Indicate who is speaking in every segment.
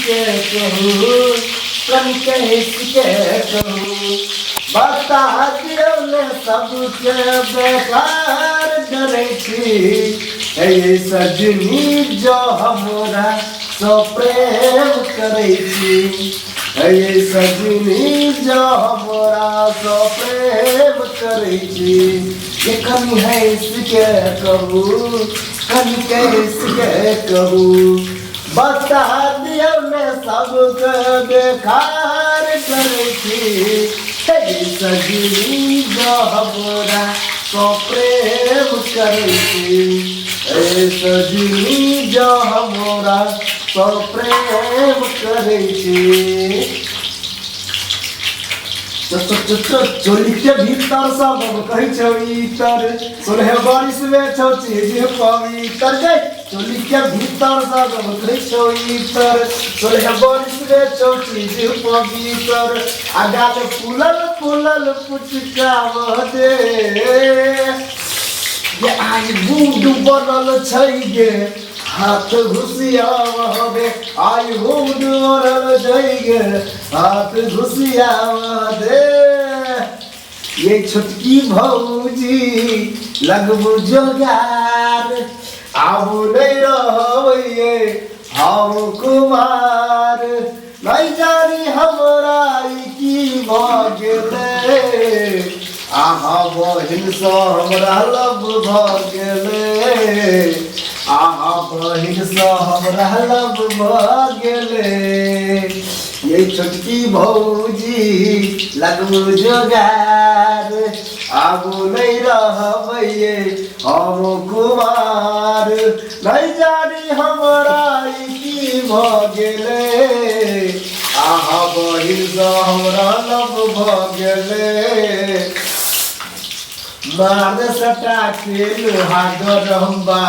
Speaker 1: के कहूँ कन के कहूँ बता दियो ने सबके बेकार करे छी ए सजनी जो हमरा सो प्रेम करे छी ए सजनी जो हमरा सो प्रेम करे छी ये कमी है इसके कहूँ कन के कहूँ बता दियो ने सबके बेकार करे छी सजनी जो हमरा सो प्रेम करे छी ए सजनी जो हमरा सो प्रेम करे छी चोली के भीतर सब कही छौ इतर सोलह बारिश में छौ चीज पवित्र गई चोली के भीतर सब कही छौ इतर सोलह बारिश में छौ चीज पवित्र आगाल फूलल फूलल पुचका दे ये आई बूढ़ बनल छै गे हाथ घुसियावे आई बूढ़ बनल छै गे हाथ घुसियावे ये छोटकी भौजी लगबू जोगार आबू नहीं रहबे हम कुमार नहीं जानी हमरा की भ गेले आहा बहिन सँ हमरा लब भ गेले आहा बहिन सँ हमरा लब भ गेले ये छोटकी भौजी लगबू जोगार आबू नहीं रहबे हम कुमार नहीं जानी हमरा की भ गेले आहा बहिन सँ हमरा लब भ गेले मार सटा के लोहा गरम्बा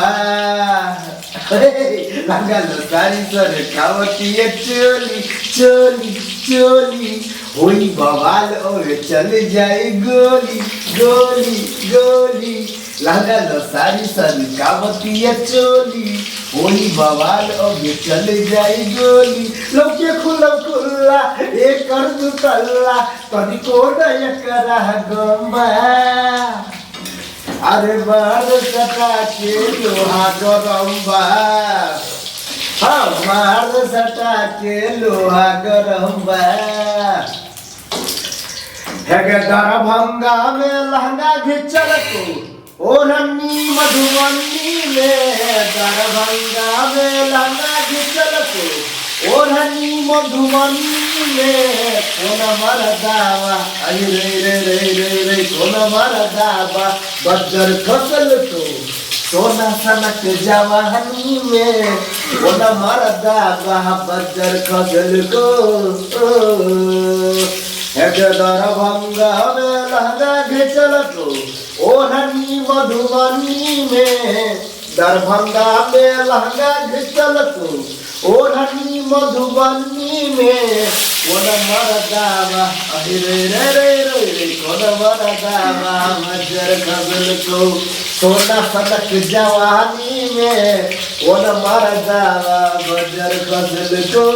Speaker 1: लगल सारी सर खावतिए चोली चोली चोली होई बवाल और चल जाए गोली गोली गोली लगल सारी सर खावतिए चोली होई बवाल और चल जाए गोली लौके खुला खुला एक कर दू कल्ला कदी कोड एकरा गम्बा अरे मार सटा के लोहा गरम्बा हाँ मार सटा के लोहा गरम्बा हेगे दरभंगा में लहंगा घिचल को ओ रन्नी मधुबनी में दरभंगा में लहंगा घिचल को ओ रन्नी मधुबनी में कौन मरदावा अरे रे रे रे रे रे कौन मरदावा बजर खसल तो सोना सनक जवानी में कौन मरदावा बजर खसल को दरभंगा में लहंगा घिचल को ओढ़नी मधुबनी में दरभंगा में लहंगा घिचल को ओढ़नी मधुबनी में कौन मरदावा अरे रे रे रे रे कौन मरदावा बजर खसल को सोना सनक जवानी में कौन मरदावा बजर खसल को